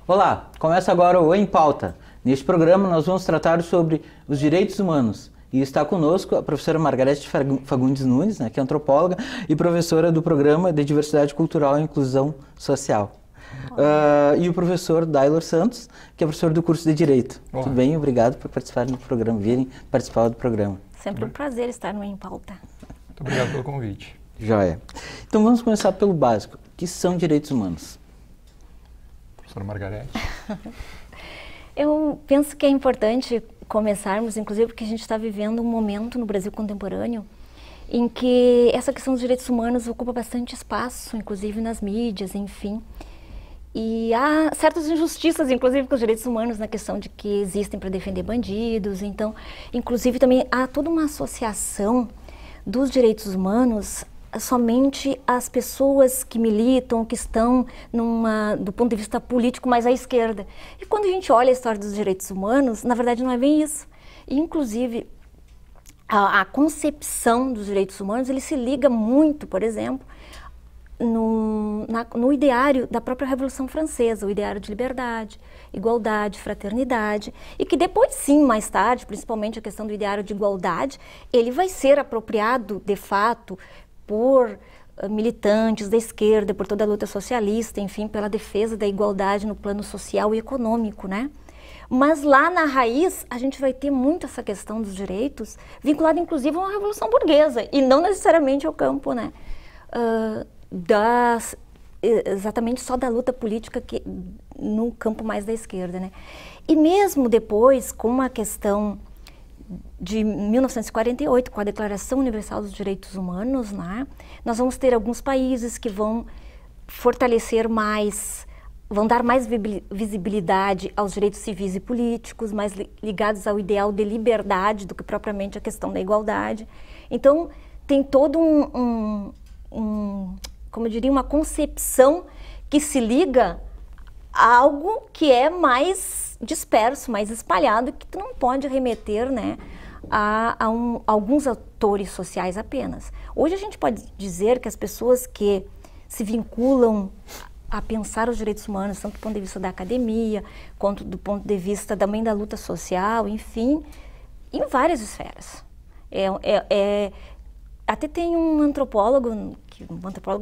Olá, começa agora o Em Pauta. Neste programa nós vamos tratar sobre os direitos humanos. E está conosco a professora Margarete Fagundes Nunes, que é antropóloga e professora do Programa de Diversidade Cultural e Inclusão Social. E o professor Dailor Santos, que é professor do curso de Direito. Olá. Tudo bem? Obrigado por participar do programa, virem participar do programa. Sempre um prazer estar no Em Pauta. Muito obrigado pelo convite. Joia. Então vamos começar pelo básico. O que são direitos humanos? Professora Margarete. Eu penso que é importante começarmos, inclusive porque a gente está vivendo um momento no Brasil contemporâneo em que essa questão dos direitos humanos ocupa bastante espaço, inclusive nas mídias, enfim. E há certas injustiças, inclusive, com os direitos humanos na questão de que existem para defender bandidos. Então, inclusive, também há toda uma associação dos direitos humanos somente as pessoas que militam, que estão do ponto de vista político mais à esquerda. E quando a gente olha a história dos direitos humanos, na verdade não é bem isso. E, inclusive, a concepção dos direitos humanos, ele se liga muito, por exemplo, no ideário da própria Revolução Francesa, o ideário de liberdade, igualdade, fraternidade, e que depois sim, mais tarde, principalmente a questão do ideário de igualdade, ele vai ser apropriado, de fato, por militantes da esquerda, por toda a luta socialista, enfim, pela defesa da igualdade no plano social e econômico, né? Mas lá na raiz, a gente vai ter muito essa questão dos direitos, vinculada inclusive a uma revolução burguesa, e não necessariamente ao campo, né? Exatamente só da luta política no campo mais da esquerda, né? E mesmo depois, com a questão de 1948, com a Declaração Universal dos Direitos Humanos, né, nós vamos ter alguns países que vão fortalecer mais, vão dar mais visibilidade aos direitos civis e políticos, mais ligados ao ideal de liberdade do que propriamente a questão da igualdade. Então, tem todo como eu diria, uma concepção que se liga a algo que é mais disperso, mais espalhado, que tu não pode remeter, né, a alguns atores sociais apenas. Hoje a gente pode dizer que as pessoas que se vinculam a pensar os direitos humanos, tanto do ponto de vista da academia, quanto do ponto de vista também da luta social, enfim, em várias esferas. Até tem um antropólogo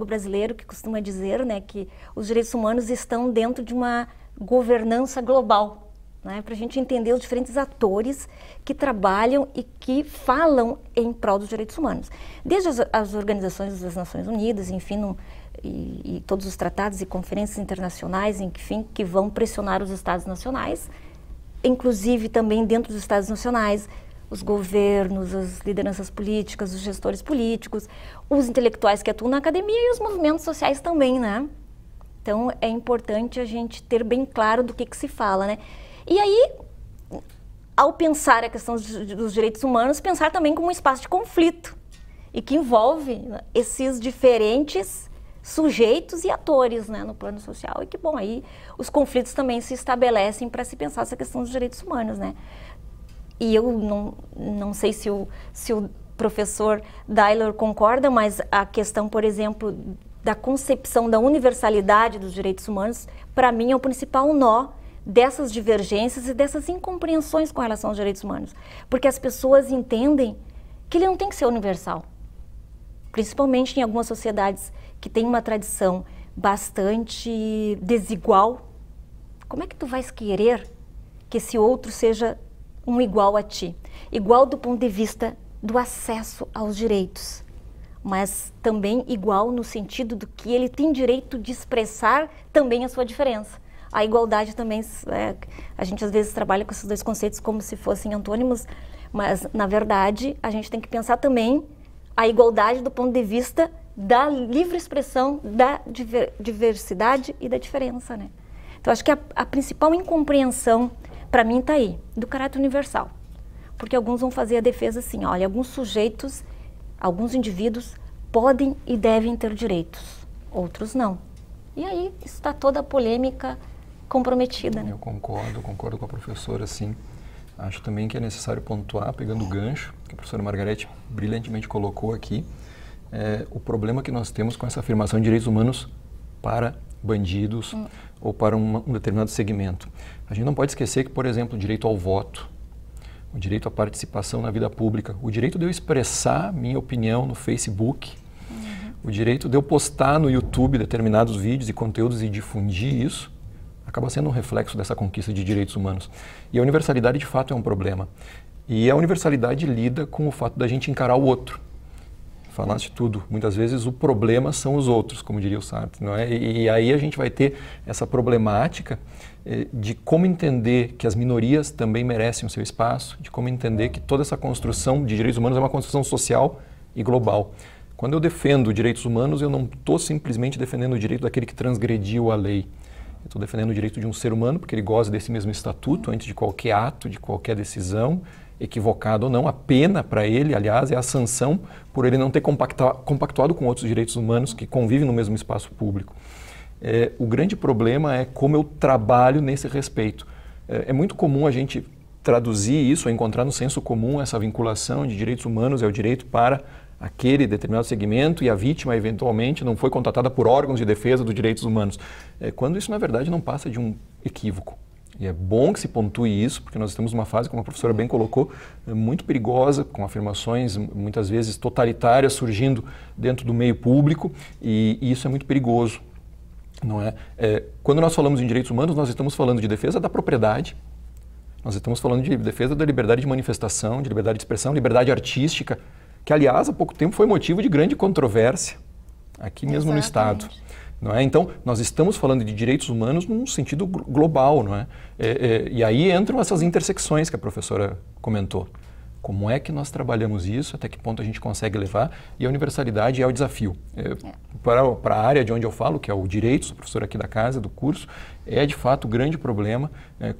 brasileiro que costuma dizer, né, que os direitos humanos estão dentro de uma governança global, né, para a gente entender os diferentes atores que trabalham e que falam em prol dos direitos humanos. Desde as organizações das Nações Unidas, enfim, e todos os tratados e conferências internacionais, enfim, que vão pressionar os Estados nacionais, inclusive também dentro dos Estados nacionais, os governos, as lideranças políticas, os gestores políticos, os intelectuais que atuam na academia e os movimentos sociais também, né? Então, é importante a gente ter bem claro do que se fala, né? E aí, ao pensar a questão dos direitos humanos, pensar também como um espaço de conflito e que envolve, né, esses diferentes sujeitos e atores, né, no plano social. E que, bom, aí os conflitos também se estabelecem para se pensar essa questão dos direitos humanos, né? E eu não sei se o professor Dailor concorda, mas a questão, por exemplo, da concepção da universalidade dos direitos humanos, para mim é o principal nó dessas divergências e dessas incompreensões com relação aos direitos humanos. Porque as pessoas entendem que ele não tem que ser universal. Principalmente em algumas sociedades que têm uma tradição bastante desigual. Como é que tu vais querer que esse outro seja um igual a ti? Igual do ponto de vista do acesso aos direitos, mas também igual no sentido do que ele tem direito de expressar também a sua diferença. A igualdade também, a gente às vezes trabalha com esses dois conceitos como se fossem antônimos, mas na verdade a gente tem que pensar também a igualdade do ponto de vista da livre expressão, da diversidade e da diferença, né? Então acho que a principal incompreensão para mim está aí, do caráter universal. Porque alguns vão fazer a defesa assim, olha, alguns sujeitos, alguns indivíduos podem e devem ter direitos, outros não. E aí está toda a polêmica comprometida, né? Eu concordo com a professora, sim. Acho também que é necessário pontuar, pegando o gancho, que a professora Margarete brilhantemente colocou aqui, o problema que nós temos com essa afirmação de direitos humanos para bandidos ou para um determinado segmento. A gente não pode esquecer que, por exemplo, o direito ao voto, o direito à participação na vida pública, o direito de eu expressar minha opinião no Facebook, o direito de eu postar no YouTube determinados vídeos e conteúdos e difundir isso, acaba sendo um reflexo dessa conquista de direitos humanos. E a universalidade, de fato, é um problema. E a universalidade lida com o fato da gente encarar o outro. Falaste tudo. Muitas vezes o problema são os outros, como diria o Sartre, não é? E aí a gente vai ter essa problemática de como entender que as minorias também merecem o seu espaço, de como entender que toda essa construção de direitos humanos é uma construção social e global. Quando eu defendo direitos humanos, eu não estou simplesmente defendendo o direito daquele que transgrediu a lei. Eu estou defendendo o direito de um ser humano, porque ele goza desse mesmo estatuto antes de qualquer ato, de qualquer decisão, equivocado ou não. A pena para ele, aliás, é a sanção por ele não ter compactuado com outros direitos humanos que convivem no mesmo espaço público. O grande problema é como eu trabalho nesse respeito. É muito comum a gente traduzir isso, encontrar no senso comum essa vinculação de direitos humanos é o direito para aquele determinado segmento e a vítima, eventualmente, não foi contatada por órgãos de defesa dos direitos humanos. Quando isso, na verdade, não passa de um equívoco. E é bom que se pontue isso, porque nós estamos numa fase, como a professora bem colocou, muito perigosa, com afirmações muitas vezes totalitárias surgindo dentro do meio público, e isso é muito perigoso, não é? Quando nós falamos em direitos humanos, nós estamos falando de defesa da propriedade, nós estamos falando de defesa da liberdade de manifestação, de liberdade de expressão, liberdade artística, que, aliás, há pouco tempo foi motivo de grande controvérsia aqui mesmo no Estado. Não é? Então, nós estamos falando de direitos humanos num sentido global, não é? E aí entram essas intersecções que a professora comentou. Como é que nós trabalhamos isso, até que ponto a gente consegue levar, e a universalidade é o desafio. Para a área de onde eu falo, que é o direito, sou professor aqui da casa, do curso, é de fato o grande problema,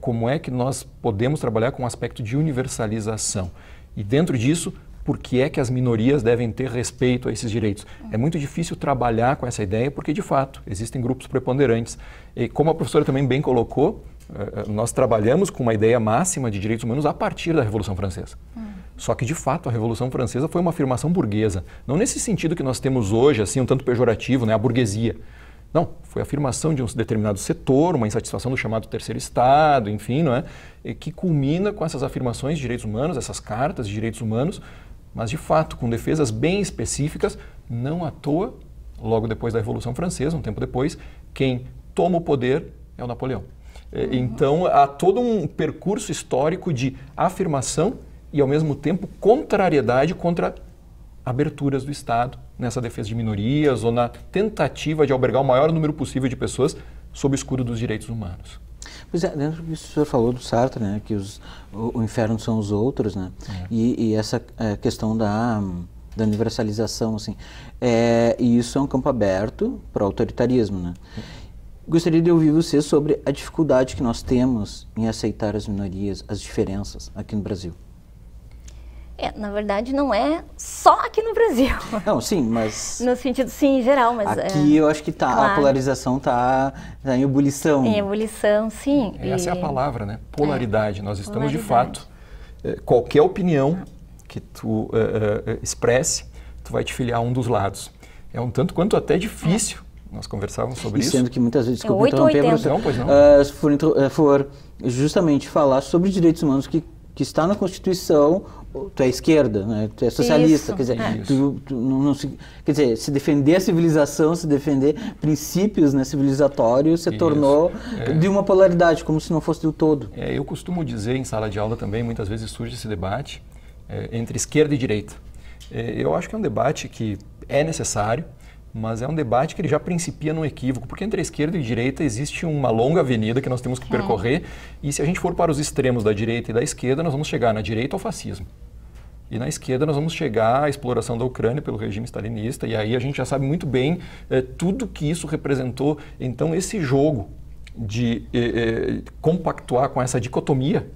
como é que nós podemos trabalhar com o aspecto de universalização. E dentro disso, por que é que as minorias devem ter respeito a esses direitos? É muito difícil trabalhar com essa ideia porque, de fato, existem grupos preponderantes. E como a professora também bem colocou, nós trabalhamos com uma ideia máxima de direitos humanos a partir da Revolução Francesa. Só que, de fato, a Revolução Francesa foi uma afirmação burguesa. Não nesse sentido que nós temos hoje, assim, um tanto pejorativo, né, a burguesia. Não, foi a afirmação de um determinado setor, uma insatisfação do chamado terceiro Estado, enfim, não é? E que culmina com essas afirmações de direitos humanos, essas cartas de direitos humanos, mas, de fato, com defesas bem específicas, não à toa, logo depois da Revolução Francesa, um tempo depois, quem toma o poder é o Napoleão. Então, há todo um percurso histórico de afirmação e, ao mesmo tempo, contrariedade contra aberturas do Estado nessa defesa de minorias ou na tentativa de albergar o maior número possível de pessoas sob o escudo dos direitos humanos. Pois é, dentro do que o senhor falou do Sartre, né, que o inferno são os outros, né, e essa questão da universalização, assim, e isso é um campo aberto para o autoritarismo, né. Gostaria de ouvir você sobre a dificuldade que nós temos em aceitar as minorias, as diferenças aqui no Brasil. Na verdade, não é só aqui no Brasil. Não, sim, mas... No sentido, sim, em geral, mas... Aqui eu acho que claro. A polarização está em ebulição. Em ebulição, sim. Essa é a palavra, né? Polaridade. Nós estamos, de fato, qualquer opinião que tu expresse, tu vai te filiar a um dos lados. É um tanto quanto até difícil. Nós conversávamos sobre isso. Sendo que muitas vezes, desculpa interromper, professor, não, pois não. For justamente falar sobre direitos humanos que está na Constituição, tu é esquerda, né? Tu é socialista, quer dizer, quer dizer, se defender a civilização, se defender princípios, né, civilizatórios, se tornou de uma polaridade, como se não fosse do todo. Eu costumo dizer em sala de aula também, muitas vezes surge esse debate entre esquerda e direita. Eu acho que é um debate que é necessário, mas é um debate que ele já principia num equívoco, porque entre a esquerda e a direita existe uma longa avenida que nós temos que percorrer, e se a gente for para os extremos da direita e da esquerda, nós vamos chegar na direita ao fascismo. E na esquerda nós vamos chegar à exploração da Ucrânia pelo regime stalinista, e aí a gente já sabe muito bem tudo que isso representou. Então esse jogo de compactuar com essa dicotomia,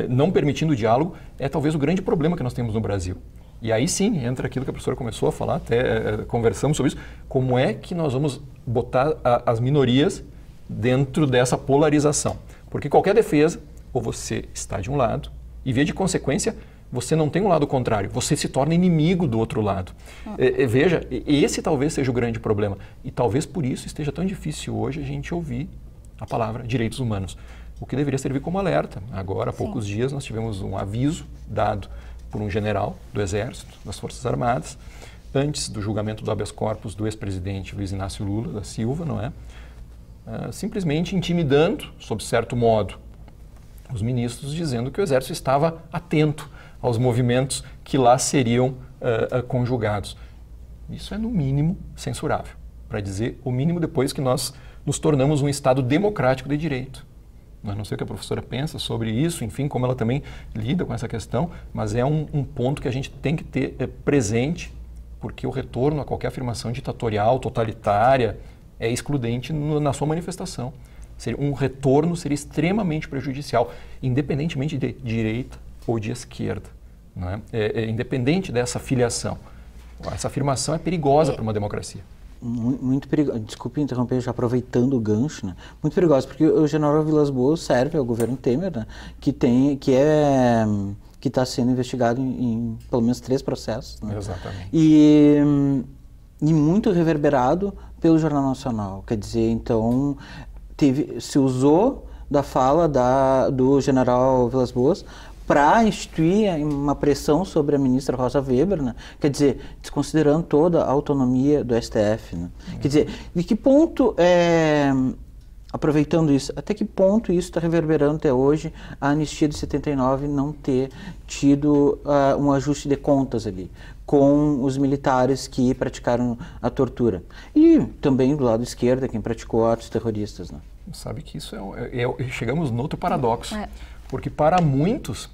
não permitindo o diálogo, é talvez o grande problema que nós temos no Brasil. E aí sim, entra aquilo que a professora começou a falar, até conversamos sobre isso, como é que nós vamos botar as minorias dentro dessa polarização. Porque qualquer defesa, ou você está de um lado e, via de consequência, você não tem um lado contrário, você se torna inimigo do outro lado. Veja, esse talvez seja o grande problema. E talvez por isso esteja tão difícil hoje a gente ouvir a palavra direitos humanos. O que deveria servir como alerta. Agora, há poucos dias, nós tivemos um aviso dado por um general do Exército, das Forças Armadas, antes do julgamento do habeas corpus do ex-presidente Luiz Inácio Lula da Silva, não é? Simplesmente intimidando, sob certo modo, os ministros, dizendo que o Exército estava atento aos movimentos que lá seriam conjugados. Isso é, no mínimo, censurável, para dizer o mínimo depois que nós nos tornamos um Estado democrático de direito. Eu não sei o que a professora pensa sobre isso, enfim, como ela também lida com essa questão, mas é um ponto que a gente tem que ter presente, porque o retorno a qualquer afirmação ditatorial, totalitária, é excludente na sua manifestação. Um retorno seria extremamente prejudicial, independentemente de direita ou de esquerda, não é? Independente dessa filiação. Essa afirmação é perigosa para uma democracia. Muito perigoso. Desculpe interromper, já aproveitando o gancho, né? Muito perigoso, porque o general Vilas Boas serve ao governo Temer, né? Que está sendo investigado em pelo menos 3 processos. Né? Exatamente. E muito reverberado pelo Jornal Nacional. Quer dizer, então, se usou da fala do general Vilas Boas para instituir uma pressão sobre a ministra Rosa Weber, né? Quer dizer, desconsiderando toda a autonomia do STF. Né? Quer dizer, de que ponto, aproveitando isso, até que ponto isso está reverberando até hoje a anistia de 79 não ter tido um ajuste de contas ali com os militares que praticaram a tortura. E também do lado esquerdo, quem praticou atos terroristas. Né? Sabe que isso chegamos no outro paradoxo, porque para muitos,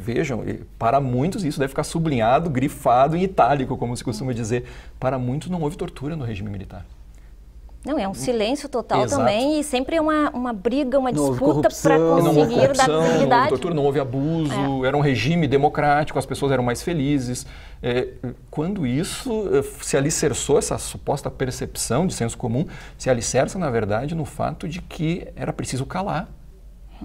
vejam, para muitos isso deve ficar sublinhado, grifado em itálico, como se costuma dizer, para muitos não houve tortura no regime militar. Não, é um silêncio total. Exato. Também, e sempre é uma briga, uma não disputa para conseguir dar não visibilidade. houve tortura, não houve abuso, era um regime democrático, as pessoas eram mais felizes. Quando isso se alicerçou, essa suposta percepção de senso comum, se alicerça, na verdade, no fato de que era preciso calar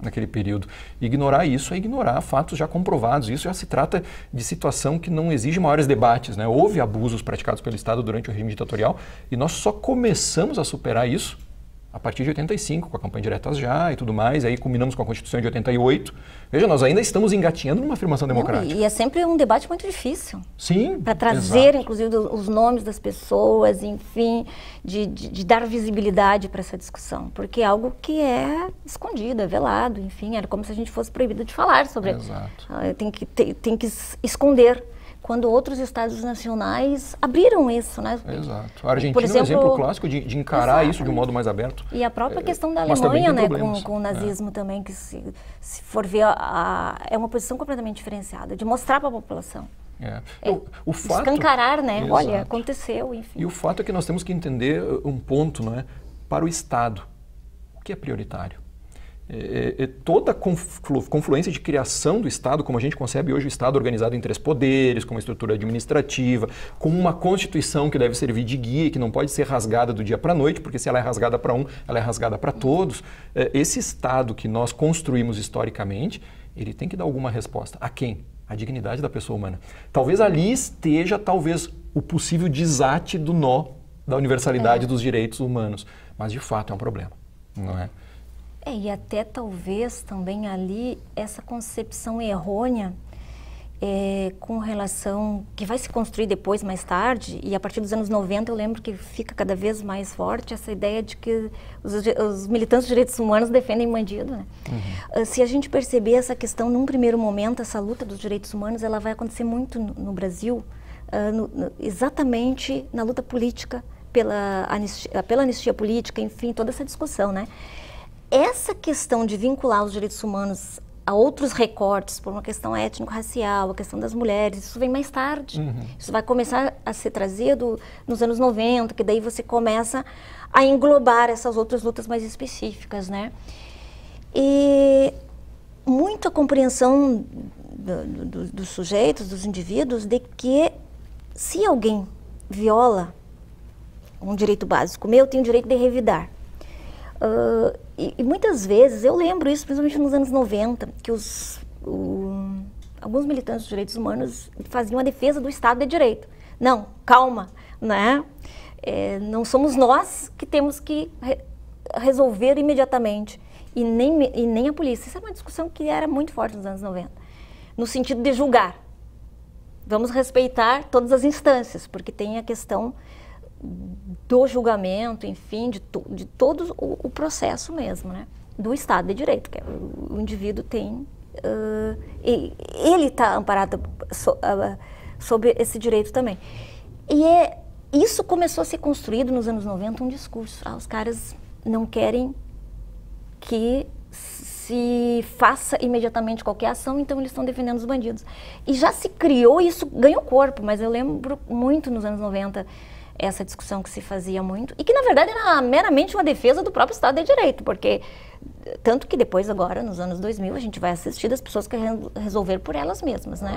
naquele período. Ignorar isso é ignorar fatos já comprovados. Isso já se trata de situação que não exige maiores debates, né? Houve abusos praticados pelo Estado durante o regime ditatorial e nós só começamos a superar isso a partir de 85, com a campanha Diretas Já e tudo mais, aí culminamos com a Constituição de 88. Veja, nós ainda estamos engatinhando numa afirmação democrática. E é sempre um debate muito difícil. Sim, para trazer, exato. Inclusive, os nomes das pessoas, enfim, de dar visibilidade para essa discussão. Porque é algo que é escondido, é velado, enfim, era como se a gente fosse proibido de falar sobre. Exato. Tem que esconder. Quando outros estados nacionais abriram isso, né? Exato. A Argentina Por exemplo, é um exemplo clássico de encarar isso de um modo mais aberto. E a própria questão da mas também Alemanha, tem né, problemas. com o nazismo também, que se for ver, é uma posição completamente diferenciada, de mostrar para a população. O fato, escancarar, né? Exato. Olha, aconteceu, enfim. E o fato é que nós temos que entender um ponto, não é? Para o Estado, o que é prioritário? Toda a confluência de criação do Estado, como a gente concebe hoje o Estado organizado em 3 poderes, com uma estrutura administrativa, com uma Constituição que deve servir de guia, que não pode ser rasgada do dia para a noite, porque se ela é rasgada para um, ela é rasgada para todos. Esse Estado que nós construímos historicamente, ele tem que dar alguma resposta. A quem? A dignidade da pessoa humana. Talvez ali esteja, o possível desate do nó da universalidade dos direitos humanos. Mas, de fato, é um problema, não é? E até talvez também ali essa concepção errônea com relação, que vai se construir depois, mais tarde, e a partir dos anos 90 eu lembro que fica cada vez mais forte essa ideia de que os militantes de direitos humanos defendem bandido, né? Se a gente perceber essa questão num primeiro momento, essa luta dos direitos humanos, ela vai acontecer muito no Brasil, exatamente na luta política, pela anistia política, enfim, toda essa discussão, né? Essa questão de vincular os direitos humanos a outros recortes, por uma questão étnico-racial, a questão das mulheres, isso vem mais tarde. Isso vai começar a ser trazido nos anos 90, que daí você começa a englobar essas outras lutas mais específicas, né? E muita compreensão dos sujeitos, dos indivíduos, de que se alguém viola um direito básico meu, eu tenho o direito de revidar. E muitas vezes, eu lembro isso, principalmente nos anos 90, que alguns militantes dos direitos humanos faziam a defesa do Estado de Direito. Não, calma, né? Não somos nós que temos que resolver imediatamente, e nem a polícia. Isso é uma discussão que era muito forte nos anos 90, no sentido de julgar. Vamos respeitar todas as instâncias, porque tem a questão do julgamento, enfim, de todo o processo mesmo, né? Do Estado de Direito, que o indivíduo tem, ele está amparado sobre esse direito também. E isso começou a ser construído nos anos 90, um discurso. Os caras não querem que se faça imediatamente qualquer ação, então eles estão defendendo os bandidos. E já se criou, isso ganhou corpo, mas eu lembro muito nos anos 90 essa discussão que se fazia muito, e que na verdade era meramente uma defesa do próprio Estado de Direito, porque tanto que depois agora, nos anos 2000, a gente vai assistir das pessoas que resolveram por elas mesmas, né?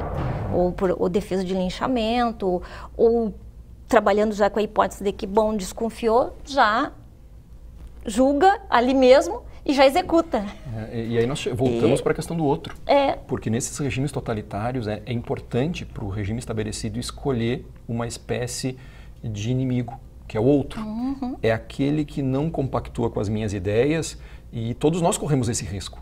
Ou defesa de linchamento, ou trabalhando já com a hipótese de que, bom, desconfiou, já julga ali mesmo e já executa. E aí nós voltamos para a questão do outro. Porque nesses regimes totalitários é importante para o regime estabelecido escolher uma espécie de inimigo, que é o outro. É aquele que não compactua com as minhas ideias, e todos nós corremos esse risco.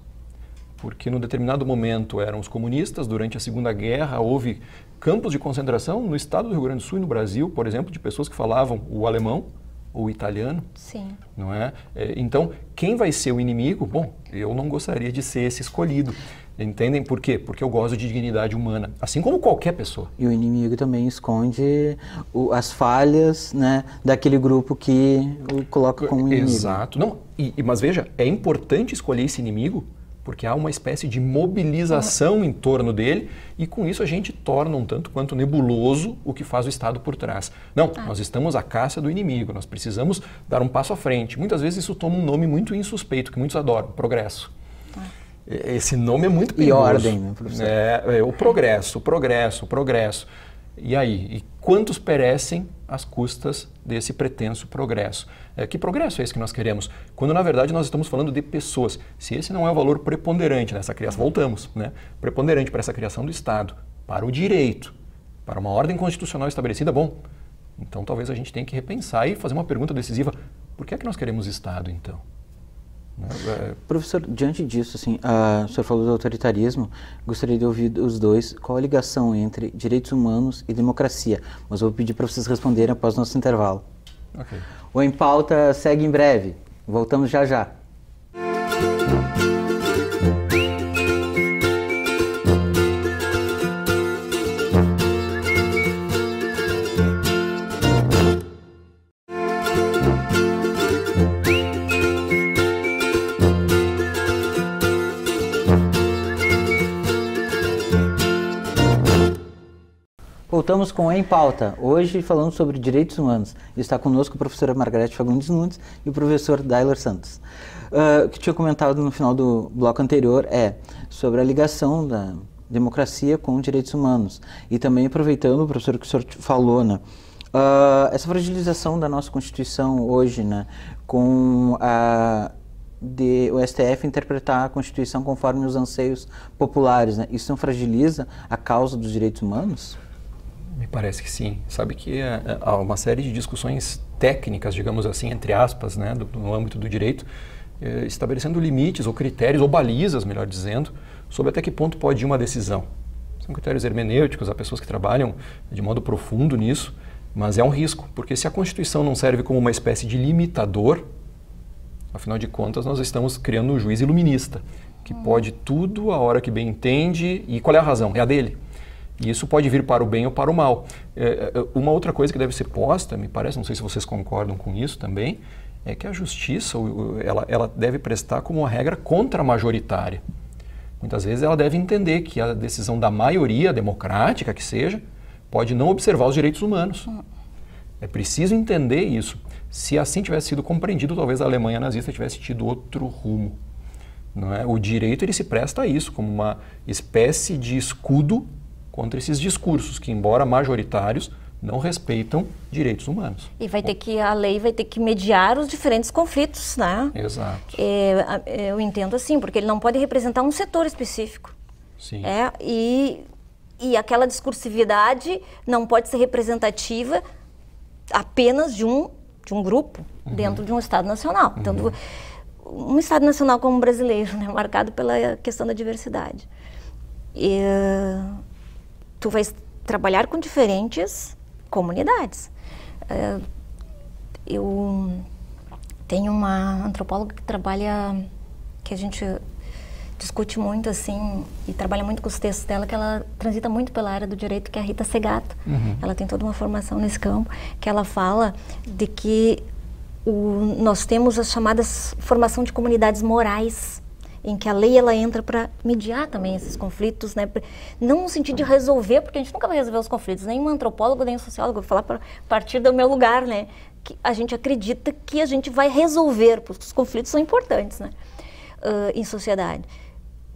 Porque no determinado momento eram os comunistas, durante a Segunda Guerra houve campos de concentração no estado do Rio Grande do Sul e no Brasil, por exemplo, de pessoas que falavam o alemão ou o italiano. Sim. Não é? Então, quem vai ser o inimigo? Bom, eu não gostaria de ser esse escolhido. Entendem por quê? Porque eu gosto de dignidade humana, assim como qualquer pessoa. E o inimigo também esconde as falhas, né, daquele grupo que o coloca como inimigo. Exato. Não, mas veja, é importante escolher esse inimigo porque há uma espécie de mobilização em torno dele, e com isso a gente torna um tanto quanto nebuloso o que faz o Estado por trás. Não, nós estamos à caça do inimigo, nós precisamos dar um passo à frente. Muitas vezes isso toma um nome muito insuspeito, que muitos adoram, progresso. Esse nome é muito perigoso. E ordem, né, professor? O progresso. E aí? E quantos perecem às custas desse pretenso progresso? Que progresso é esse que nós queremos? Quando, na verdade, nós estamos falando de pessoas. Se esse não é o valor preponderante nessa criação, voltamos, né? Preponderante para essa criação do Estado, para o direito, para uma ordem constitucional estabelecida, bom, então talvez a gente tenha que repensar e fazer uma pergunta decisiva. Por que é que nós queremos Estado, então? Professor, diante disso, assim, o senhor falou do autoritarismo, gostaria de ouvir os dois. Qual a ligação entre direitos humanos e democracia? Mas eu vou pedir para vocês responderem após o nosso intervalo. Okay. O Em Pauta segue em breve. Voltamos já já. Voltamos com Em Pauta, hoje falando sobre direitos humanos. Está conosco a professora Margarete Fagundes Nunes e o professor Dailler Santos. O que tinha comentado no final do bloco anterior é sobre a ligação da democracia com direitos humanos. E também aproveitando, professor, que o senhor falou, né, essa fragilização da nossa Constituição hoje, né, com o STF interpretar a Constituição conforme os anseios populares, né, isso não fragiliza a causa dos direitos humanos? Me parece que sim. Sabe que há uma série de discussões técnicas, digamos assim, entre aspas, né, no âmbito do direito, estabelecendo limites ou critérios, ou balizas, melhor dizendo, sobre até que ponto pode ir uma decisão. São critérios hermenêuticos, há pessoas que trabalham de modo profundo nisso, mas é um risco, porque se a Constituição não serve como uma espécie de limitador, afinal de contas nós estamos criando um juiz iluminista, que pode tudo a hora que bem entende, e qual é a razão? É a dele. E isso pode vir para o bem ou para o mal. Uma outra coisa que deve ser posta, me parece, não sei se vocês concordam com isso também, é que a justiça ela deve prestar como uma regra contra-majoritária. Muitas vezes ela deve entender que a decisão da maioria democrática, que seja, pode não observar os direitos humanos. É preciso entender isso. Se assim tivesse sido compreendido, talvez a Alemanha nazista tivesse tido outro rumo. Não é? O direito ele se presta a isso, como uma espécie de escudo contra esses discursos que, embora majoritários, não respeitam direitos humanos. E a lei vai ter que mediar os diferentes conflitos, né? Exato. Eu entendo assim, porque ele não pode representar um setor específico. Sim. E aquela discursividade não pode ser representativa apenas de um grupo dentro de um Estado nacional. Então, um Estado nacional como o brasileiro, né, marcado pela questão da diversidade. Tu vais trabalhar com diferentes comunidades. Eu tenho uma antropóloga que a gente discute muito assim e trabalha muito com os textos dela, que ela transita muito pela área do direito, que é a Rita Segato. Ela tem toda uma formação nesse campo, que ela fala de que nós temos as chamadas formação de comunidades morais, em que a lei ela entra para mediar também esses conflitos, né? Não no sentido de resolver, porque a gente nunca vai resolver os conflitos, nem um antropólogo, nem um sociólogo, vou falar a partir do meu lugar, né? Que a gente acredita que a gente vai resolver, porque os conflitos são importantes, né? Em sociedade.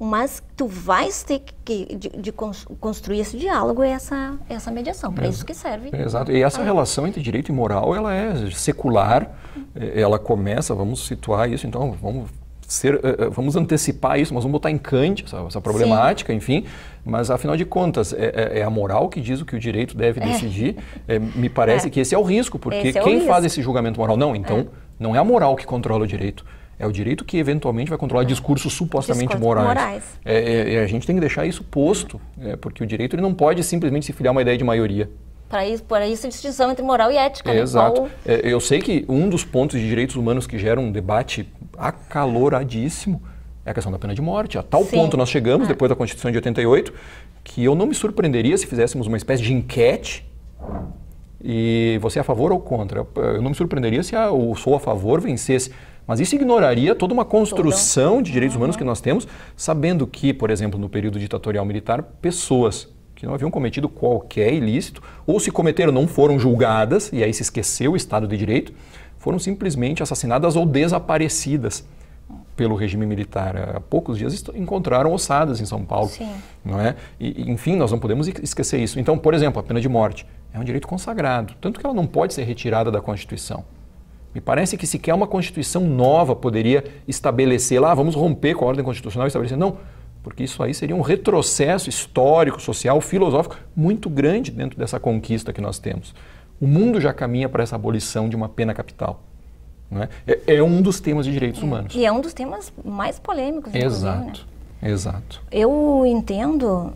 Mas tu vais ter de construir esse diálogo e essa mediação, para isso que serve. Exato, e essa relação entre direito e moral, ela é secular, ela começa, vamos situar isso, então vamos antecipar isso, mas vamos botar em Kant essa problemática, enfim, mas afinal de contas, é a moral que diz o que o direito deve decidir. Me parece que esse é o risco, porque quem faz esse julgamento moral? Não, então não é a moral que controla o direito. É o direito que eventualmente vai controlar discursos supostamente morais. A gente tem que deixar isso posto, porque o direito ele não pode simplesmente se filiar a uma ideia de maioria. Para isso a distinção entre moral e ética. Exato. Eu sei que um dos pontos de direitos humanos que gera um debate acaloradíssimo é a questão da pena de morte. A tal ponto nós chegamos, depois da Constituição de 88, que eu não me surpreenderia se fizéssemos uma espécie de enquete e você é a favor ou contra. Eu não me surpreenderia se o sou a favor vencesse. Mas isso ignoraria toda uma construção de direitos humanos que nós temos, sabendo que, por exemplo, no período ditatorial militar, pessoas que não haviam cometido qualquer ilícito, ou se cometeram não foram julgadas, e aí se esqueceu o Estado de Direito, foram simplesmente assassinadas ou desaparecidas pelo regime militar. Há poucos dias encontraram ossadas em São Paulo. Não é? Enfim, nós não podemos esquecer isso. Então, por exemplo, a pena de morte é um direito consagrado, tanto que ela não pode ser retirada da Constituição. Me parece que sequer uma Constituição nova poderia estabelecer lá, vamos romper com a ordem constitucional e estabelecer. Não, porque isso aí seria um retrocesso histórico, social, filosófico muito grande dentro dessa conquista que nós temos. O mundo já caminha para essa abolição de uma pena capital. Não é? É um dos temas de direitos humanos. E é um dos temas mais polêmicos. Exato, né? Exato. Eu entendo,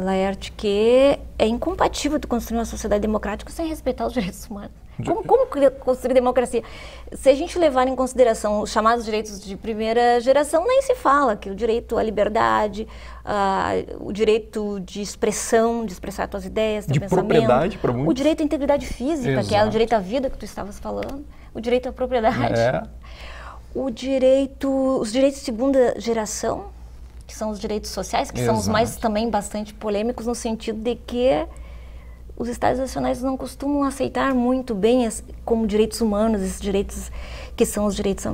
Laerte, que é incompatível tu construir uma sociedade democrática sem respeitar os direitos humanos. Como construir democracia? Se a gente levar em consideração os chamados direitos de primeira geração, nem se fala que o direito à liberdade, o direito de expressão, de expressar suas ideias, teu pensamento. Propriedade para muitos. O direito à integridade física, Exato. Que é o direito à vida que tu estavas falando. O direito à propriedade. Os direitos de segunda geração, que são os direitos sociais, que são os mais também bastante polêmicos, no sentido de que os Estados nacionais não costumam aceitar muito bem como direitos humanos, esses direitos que são os direitos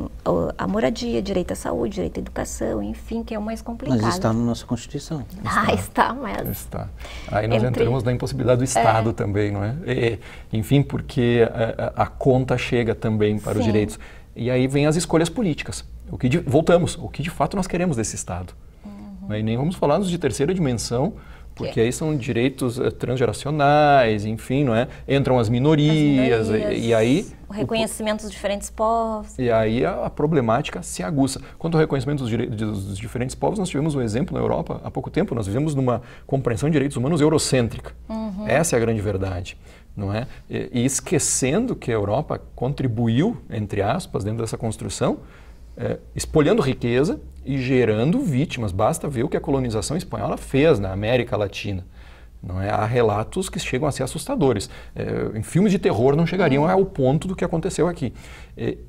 à moradia, direito à saúde, direito à educação, enfim, que é o mais complicado. Mas está na nossa Constituição. Está, mas... Está. Aí nós entramos na impossibilidade do Estado também, não é? Enfim, porque a conta chega também para os direitos. E aí vem as escolhas políticas. Voltamos, o que de fato nós queremos desse Estado. E nem vamos falar nos de terceira dimensão, porque aí são direitos transgeracionais, enfim, não é? Entram as minorias e aí... O reconhecimento dos diferentes povos. E aí a problemática se aguça. Quanto ao reconhecimento dos diferentes povos, nós tivemos um exemplo na Europa há pouco tempo, nós vivemos numa compreensão de direitos humanos eurocêntrica. Essa é a grande verdade, não é? E esquecendo que a Europa contribuiu, entre aspas, dentro dessa construção, espolhando riqueza e gerando vítimas. Basta ver o que a colonização espanhola fez na América Latina. Não é? Há relatos que chegam a ser assustadores. Em filmes de terror não chegariam ao ponto do que aconteceu aqui.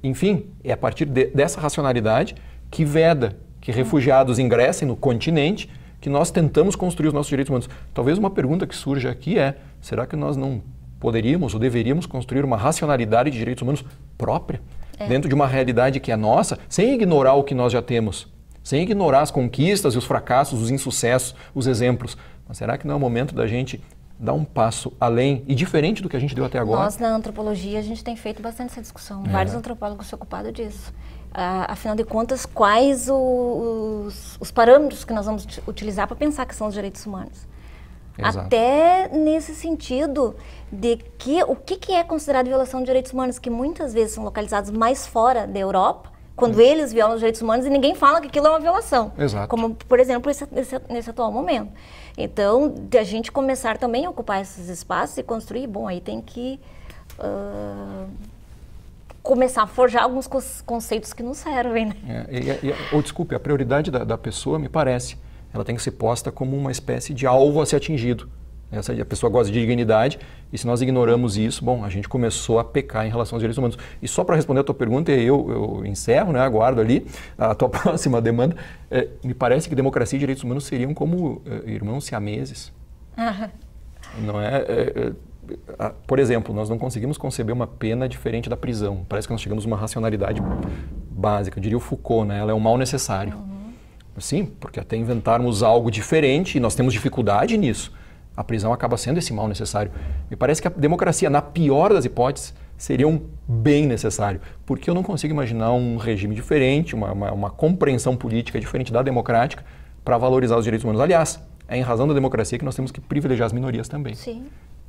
Enfim, é a partir dessa racionalidade que veda que refugiados ingressem no continente que nós tentamos construir os nossos direitos humanos. Talvez uma pergunta que surge aqui será que nós não poderíamos ou deveríamos construir uma racionalidade de direitos humanos própria? Dentro de uma realidade que é nossa, sem ignorar o que nós já temos, sem ignorar as conquistas e os fracassos, os insucessos, os exemplos. Mas será que não é o momento da gente dar um passo além e diferente do que a gente deu até agora? Nós, na antropologia, a gente tem feito bastante essa discussão. Vários antropólogos se ocuparam disso. Afinal de contas, quais os parâmetros que nós vamos utilizar para pensar que são os direitos humanos? Exato. Até nesse sentido de que o que é considerado violação de direitos humanos, que muitas vezes são localizados mais fora da Europa, quando eles violam os direitos humanos e ninguém fala que aquilo é uma violação. Exato. Como, por exemplo, nesse atual momento. Então, de a gente começar também a ocupar esses espaços e construir, bom, aí tem que começar a forjar alguns conceitos que não servem, né? Desculpe, a prioridade da pessoa, me parece, ela tem que ser posta como uma espécie de alvo a ser atingido. A pessoa gosta de dignidade e se nós ignoramos isso, bom, a gente começou a pecar em relação aos direitos humanos. E só para responder a tua pergunta, eu encerro, né, aguardo ali a tua próxima demanda. Me parece que democracia e direitos humanos seriam como irmãos siameses. Não é? Por exemplo, nós não conseguimos conceber uma pena diferente da prisão. Parece que nós chegamos a uma racionalidade básica. Eu diria o Foucault, né? Ela é um mal necessário. Sim, porque até inventarmos algo diferente, e nós temos dificuldade nisso, a prisão acaba sendo esse mal necessário. Me parece que a democracia, na pior das hipóteses, seria um bem necessário, porque eu não consigo imaginar um regime diferente, uma compreensão política diferente da democrática para valorizar os direitos humanos. Aliás, é em razão da democracia que nós temos que privilegiar as minorias também. Sim.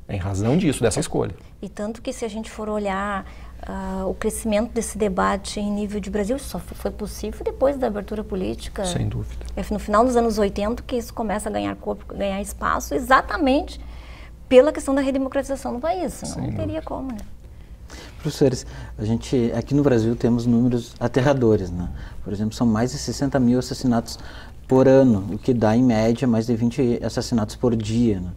É em razão disso, dessa escolha. E tanto que se a gente for olhar o crescimento desse debate em nível de Brasil, só foi possível depois da abertura política. Sem dúvida. No final dos anos 80 que isso começa a ganhar corpo, ganhar espaço, exatamente pela questão da redemocratização do país. Senão não teria como, né? Professores, a gente aqui no Brasil temos números aterradores, né? Por exemplo, são mais de 60 mil assassinatos por ano, o que dá em média mais de 20 assassinatos por dia, né?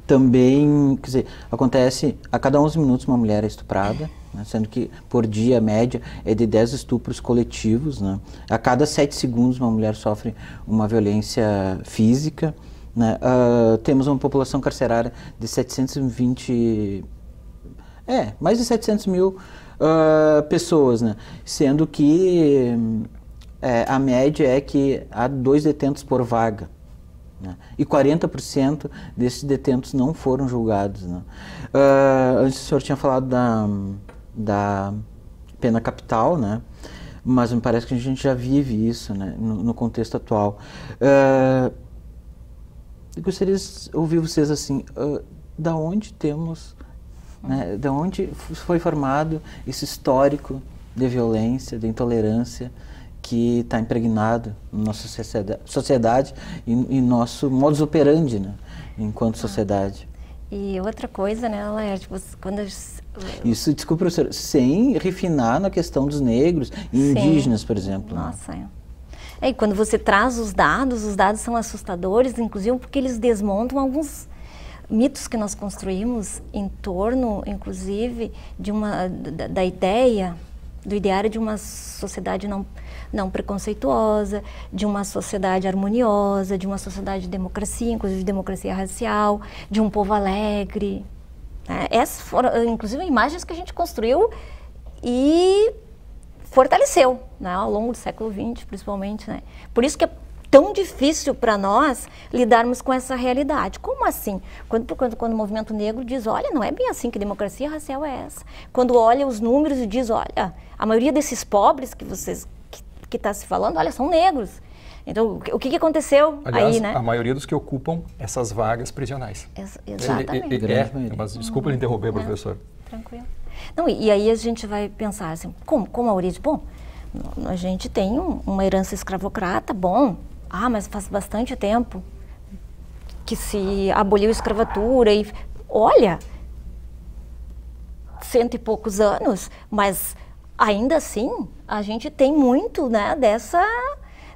Também, quer dizer, acontece a cada 11 minutos uma mulher é estuprada, né? Sendo que por dia a média é de 10 estupros coletivos, né? A cada 7 segundos uma mulher sofre uma violência física, né? Temos uma população carcerária de 720, mais de 700 mil pessoas, né? Sendo que a média é que há 2 detentos por vaga, né? E 40% desses detentos não foram julgados, né? Antes o senhor tinha falado da pena capital, né? Mas me parece que a gente já vive isso, né? No contexto atual. Eu gostaria de ouvir vocês assim, da onde temos, né? Da onde foi formado esse histórico de violência, de intolerância, que está impregnado na nossa sociedade e nosso modus operandi, né, enquanto sociedade. E outra coisa, né, Laerte, quando... Isso, desculpa, professor, sem refinar na questão dos negros e indígenas, por exemplo. Nossa, E quando você traz os dados são assustadores, inclusive porque eles desmontam alguns mitos que nós construímos em torno, inclusive, da ideia, do ideário de uma sociedade não preconceituosa, de uma sociedade harmoniosa, de uma sociedade de democracia, inclusive de democracia racial, de um povo alegre. Essas foram, inclusive, imagens que a gente construiu e fortaleceu, né, ao longo do século XX, principalmente, né? Por isso que é tão difícil para nós lidarmos com essa realidade. Como assim? Quando o movimento negro diz, olha, não é bem assim que democracia racial é essa. Quando olha os números e diz, olha, a maioria desses pobres que está se falando, olha, são negros. Então, o que aconteceu? Aliás, aí, né? A maioria dos que ocupam essas vagas prisionais. Exatamente. Mas desculpa lhe interromper, professor. Tranquilo. Não, e aí a gente vai pensar assim, como a origem? Bom, a gente tem uma herança escravocrata, bom, mas faz bastante tempo que se aboliu a escravatura e, olha, 100 e poucos anos, mas ainda assim a gente tem muito, né,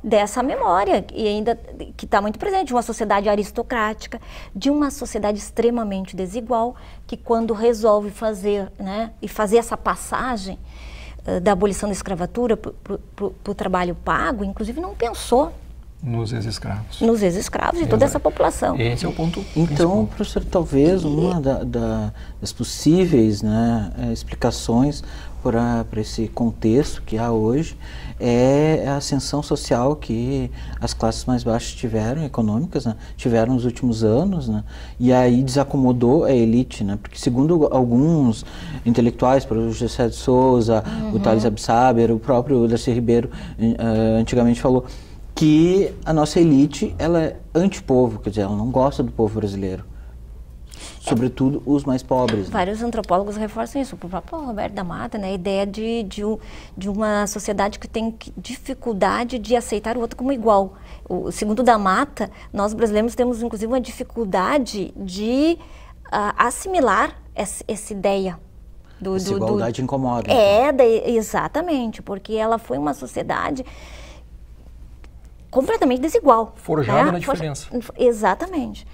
dessa memória e ainda que está muito presente, de uma sociedade aristocrática, de uma sociedade extremamente desigual, que quando resolve fazer, né, e fazer essa passagem da abolição da escravatura para o trabalho pago, inclusive não pensou Nos ex-escravos. Nos ex-escravos e toda essa população. Esse é o ponto Então, principal. professor, talvez uma das possíveis, né, explicações para esse contexto que há hoje é a ascensão social que as classes mais baixas tiveram, econômicas, né, tiveram nos últimos anos, né, e aí desacomodou a elite, né, porque segundo alguns intelectuais, por exemplo, o Gessé de Souza, o Thales Absaber, o próprio Darcy Ribeiro antigamente falou que a nossa elite, ela é antipovo, quer dizer, ela não gosta do povo brasileiro. Sobretudo os mais pobres. Né? Vários antropólogos reforçam isso. O próprio Roberto da Mata, né? A ideia de uma sociedade que tem dificuldade de aceitar o outro como igual. Segundo da Mata, nós brasileiros temos inclusive uma dificuldade de assimilar essa ideia. Essa igualdade incomoda. Exatamente, porque ela foi uma sociedade completamente desigual. Forjada na diferença. Exatamente.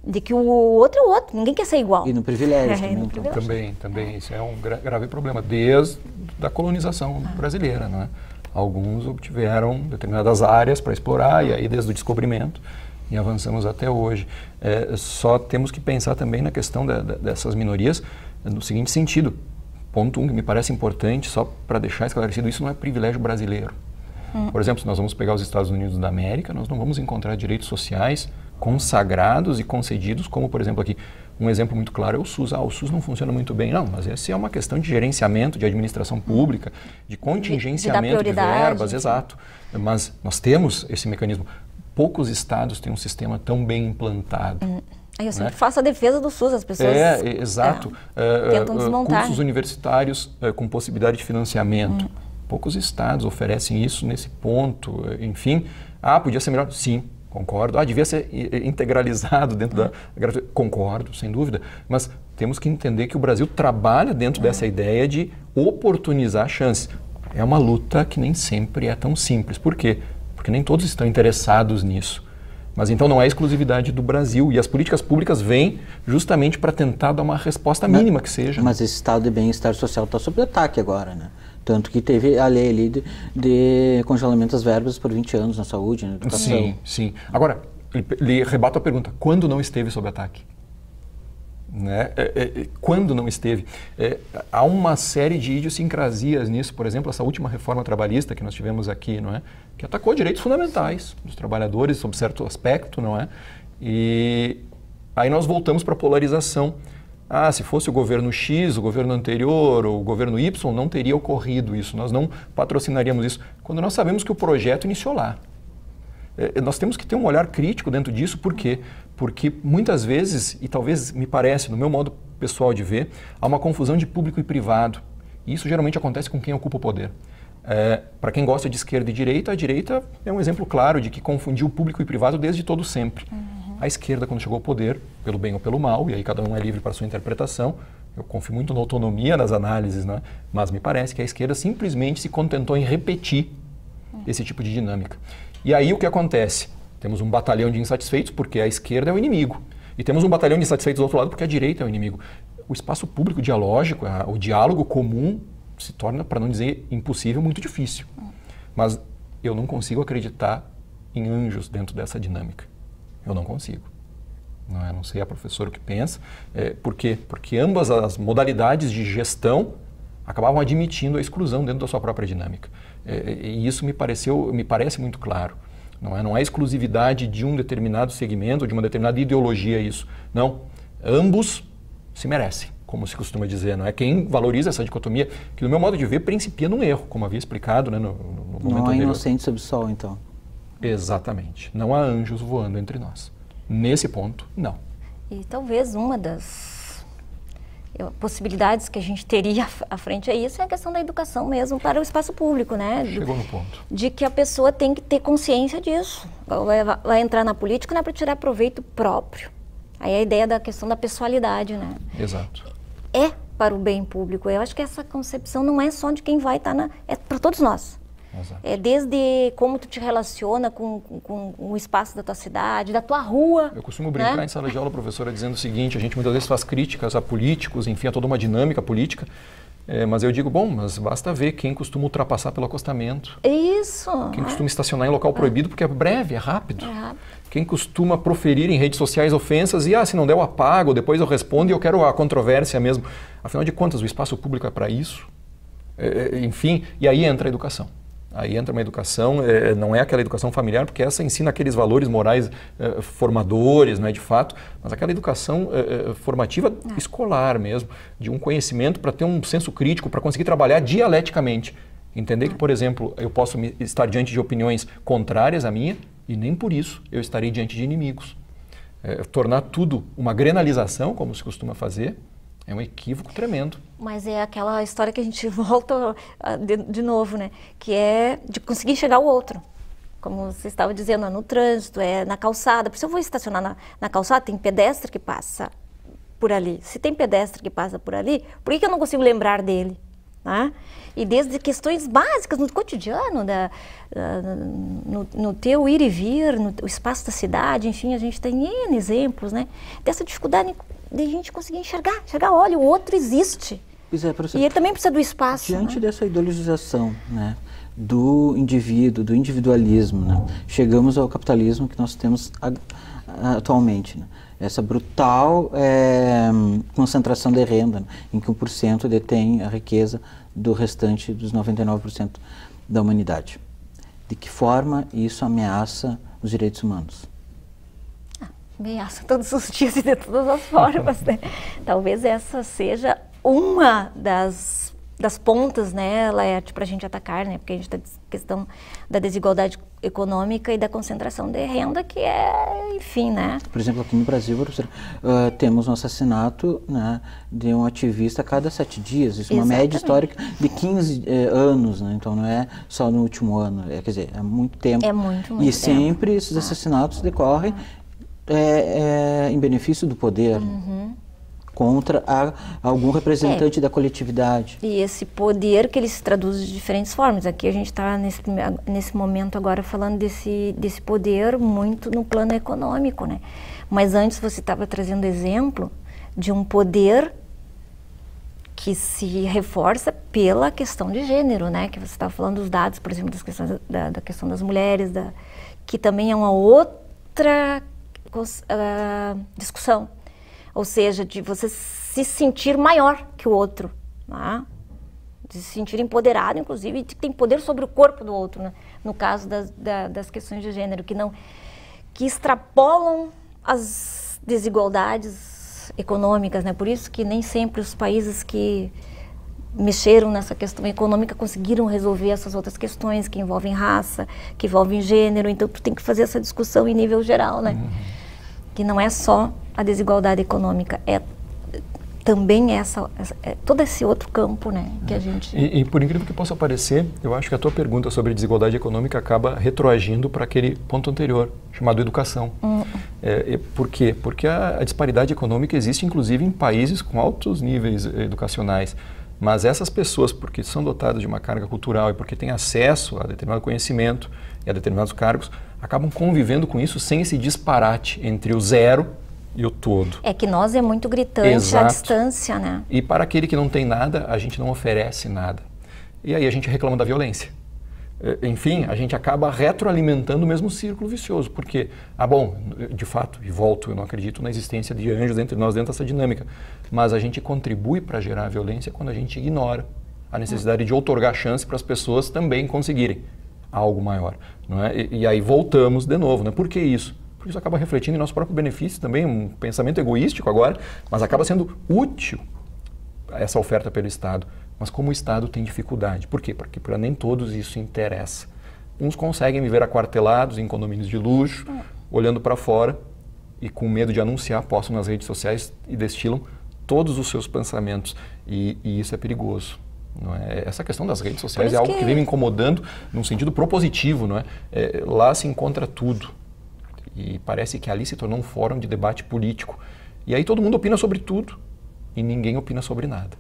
De que o outro é o outro, ninguém quer ser igual. E no privilégio também. Também. Isso é um grave problema, desde a colonização brasileira, não é? Alguns obtiveram determinadas áreas para explorar, e aí desde o descobrimento, e avançamos até hoje. Só temos que pensar também na questão dessas minorias no seguinte sentido. Ponto 1, que me parece importante, só para deixar esclarecido, isso não é privilégio brasileiro. Por exemplo, se nós vamos pegar os Estados Unidos da América, nós não vamos encontrar direitos sociais consagrados e concedidos, como, por exemplo, aqui, um exemplo muito claro é o SUS. O SUS não funciona muito bem. Não, mas essa é uma questão de gerenciamento, de administração pública, de contingenciamento de verbas, exato. Mas nós temos esse mecanismo. Poucos estados têm um sistema tão bem implantado. Eu sempre faço a defesa do SUS, as pessoas exato. Tentam desmontar. Cursos universitários com possibilidade de financiamento. Poucos estados oferecem isso nesse ponto. Enfim, podia ser melhor? Sim, concordo. Devia ser integralizado dentro da gratuidade? Concordo, sem dúvida. Mas temos que entender que o Brasil trabalha dentro dessa ideia de oportunizar chances. É uma luta que nem sempre é tão simples. Por quê? Porque nem todos estão interessados nisso. Mas então não é exclusividade do Brasil. E as políticas públicas vêm justamente para tentar dar uma resposta mínima que seja. Mas esse estado de bem-estar social está sob ataque agora, né? Tanto que teve a lei ali de congelamento das verbas por 20 anos na saúde, na educação. Sim. Agora, ele rebate a pergunta, quando não esteve sob ataque? Né? Quando não esteve? Há uma série de idiosincrasias nisso, por exemplo, essa última reforma trabalhista que nós tivemos aqui, não é? Que atacou direitos fundamentais dos trabalhadores sob certo aspecto, não é? E aí nós voltamos para a polarização. Se fosse o governo X, o governo anterior, ou o governo Y, não teria ocorrido isso, nós não patrocinaríamos isso, quando nós sabemos que o projeto iniciou lá. Nós temos que ter um olhar crítico dentro disso, por quê? Porque muitas vezes, e talvez me parece, no meu modo pessoal de ver, há uma confusão de público e privado, e isso geralmente acontece com quem ocupa o poder. Para quem gosta de esquerda e direita, a direita é um exemplo claro de que confundiu público e privado desde todo sempre. A esquerda, quando chegou ao poder, pelo bem ou pelo mal, e aí cada um é livre para a sua interpretação, eu confio muito na autonomia nas análises, né? Mas me parece que a esquerda simplesmente se contentou em repetir esse tipo de dinâmica. E aí o que acontece? Temos um batalhão de insatisfeitos porque a esquerda é o inimigo. E temos um batalhão de insatisfeitos do outro lado porque a direita é o inimigo. O espaço público dialógico, o diálogo comum, se torna, para não dizer impossível, muito difícil. Mas eu não consigo acreditar em anjos dentro dessa dinâmica. Eu não consigo. Não sei a professora o que pensa. Por quê? Porque ambas as modalidades de gestão acabavam admitindo a exclusão dentro da sua própria dinâmica. E isso me parece muito claro. Não é exclusividade de um determinado segmento, de uma determinada ideologia isso. Não. Ambos se merecem, como se costuma dizer. Não é? Quem valoriza essa dicotomia, que no meu modo de ver principia num erro, como havia explicado, né, no momento anterior. Não há inocente sob o sol, então. Exatamente. Não há anjos voando entre nós. Nesse ponto, não. E talvez uma das possibilidades que a gente teria à frente a isso é a questão da educação mesmo para o espaço público, né? Chegou no ponto. De que a pessoa tem que ter consciência disso. Vai entrar na política não é para tirar proveito próprio. Aí a ideia da questão da pessoalidade, né? Exato. É para o bem público. Eu acho que essa concepção não é só de quem vai estar é para todos nós. Exato. Desde como tu te relaciona com o espaço da tua cidade, da tua rua. Eu costumo brincar em sala de aula, professora, dizendo o seguinte, a gente muitas vezes faz críticas a políticos, enfim, a toda uma dinâmica política, Mas eu digo, bom, mas basta ver quem costuma ultrapassar pelo acostamento. Isso. Quem costuma estacionar em local proibido, porque é breve, é rápido. É rápido. Quem costuma proferir em redes sociais ofensas e, se não der eu apago, depois eu respondo e eu quero a controvérsia mesmo. Afinal de contas, o espaço público é para isso. Enfim, e aí entra a educação. Aí entra uma educação, não é aquela educação familiar, porque essa ensina aqueles valores morais formadores, não é de fato, mas aquela educação formativa escolar mesmo, de um conhecimento para ter um senso crítico, para conseguir trabalhar dialeticamente. Entender que, por exemplo, eu posso estar diante de opiniões contrárias à minha e nem por isso eu estarei diante de inimigos. Tornar tudo uma grenalização, como se costuma fazer, é um equívoco tremendo. Mas é aquela história que a gente volta de novo, né? Que é de conseguir chegar ao outro. Como você estava dizendo, no trânsito, na calçada. Se eu vou estacionar na calçada, tem pedestre que passa por ali. Se tem pedestre que passa por ali, por que eu não consigo lembrar dele? Né? E desde questões básicas no cotidiano, no teu ir e vir, no espaço da cidade, enfim, a gente tem N exemplos, né? Dessa dificuldade de a gente conseguir enxergar, olha, o outro existe. Pois é, professor, e ele também precisa do espaço. Diante dessa ideologização, né, do indivíduo, do individualismo, né, chegamos ao capitalismo que nós temos atualmente. Né, essa brutal concentração de renda, né, em que 1% detém a riqueza do restante dos 99% da humanidade. De que forma isso ameaça os direitos humanos? Ameaça todos os dias e de todas as formas, né? Talvez essa seja uma das pontas, né, Laerte, para a gente atacar, né? Porque a gente está questão da desigualdade econômica e da concentração de renda, que enfim, né? Por exemplo, aqui no Brasil, professor, temos um assassinato, né, de um ativista a cada 7 dias. Isso é uma média histórica de 15 anos, né? Então não é só no último ano, quer dizer, é muito tempo. É muito e tempo. sempre esses assassinatos decorrem em benefício do poder, contra algum representante da coletividade. E esse poder que ele se traduz de diferentes formas. Aqui a gente está nesse momento agora falando desse poder muito no plano econômico, né? Mas antes você estava trazendo exemplo de um poder que se reforça pela questão de gênero, né? Que você estava falando dos dados, por exemplo, das questões da questão das mulheres, que também é uma outra discussão, ou seja, de você se sentir maior que o outro, né? De se sentir empoderado, inclusive, de que tem poder sobre o corpo do outro, né? No caso das questões de gênero, que extrapolam as desigualdades econômicas, né? Por isso que nem sempre os países que mexeram nessa questão econômica conseguiram resolver essas outras questões que envolvem raça, que envolvem gênero. Então, tu tem que fazer essa discussão em nível geral, né? Que não é só a desigualdade econômica, também todo esse outro campo, né, que a gente... E por incrível que possa parecer, eu acho que a tua pergunta sobre desigualdade econômica acaba retroagindo para aquele ponto anterior, chamado educação. Por quê? Porque a disparidade econômica existe, inclusive, em países com altos níveis educacionais. Mas essas pessoas, porque são dotadas de uma carga cultural e porque têm acesso a determinado conhecimento e a determinados cargos, acabam convivendo com isso sem esse disparate entre o zero e o todo. É que nós é muito gritante a distância, né? E para aquele que não tem nada, a gente não oferece nada. E aí a gente reclama da violência. Enfim, a gente acaba retroalimentando o mesmo círculo vicioso. Porque, bom, de fato, e volto, eu não acredito na existência de anjos entre nós dentro dessa dinâmica. Mas a gente contribui para gerar a violência quando a gente ignora a necessidade de outorgar chance para as pessoas também conseguirem algo maior. Não é? E aí voltamos de novo, né? Por que isso? Porque isso acaba refletindo em nosso próprio benefício também, um pensamento egoístico agora, mas acaba sendo útil essa oferta pelo Estado. Mas como o Estado tem dificuldade. Por quê? Porque para nem todos isso interessa. Uns conseguem viver aquartelados em condomínios de luxo, olhando para fora e com medo de anunciar, postam nas redes sociais e destilam todos os seus pensamentos. E isso é perigoso. Não é? Essa questão das redes sociais é algo que vem me incomodando num sentido propositivo. Não é? Lá se encontra tudo. E parece que ali se tornou um fórum de debate político. E aí todo mundo opina sobre tudo e ninguém opina sobre nada.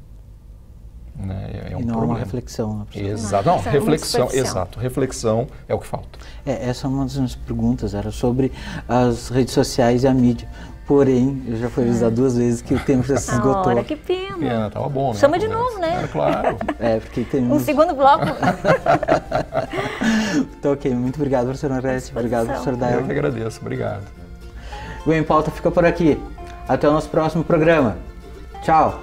Né? É um problema. Uma reflexão. Exato, não, reflexão, exato. Reflexão é o que falta. Essa é uma das minhas perguntas, era sobre as redes sociais e a mídia. porém, eu já fui avisado 2 vezes que o tempo já se esgotou. Olha, que pena. Pena, tava bom, né? Chama de novo, né? Era claro. Porque temos... Um segundo bloco. Então, ok, muito obrigado, professor Margarete. Obrigado, professor Eu Dael. que agradeço, obrigado. O Em Pauta fica por aqui. Até o nosso próximo programa. Tchau!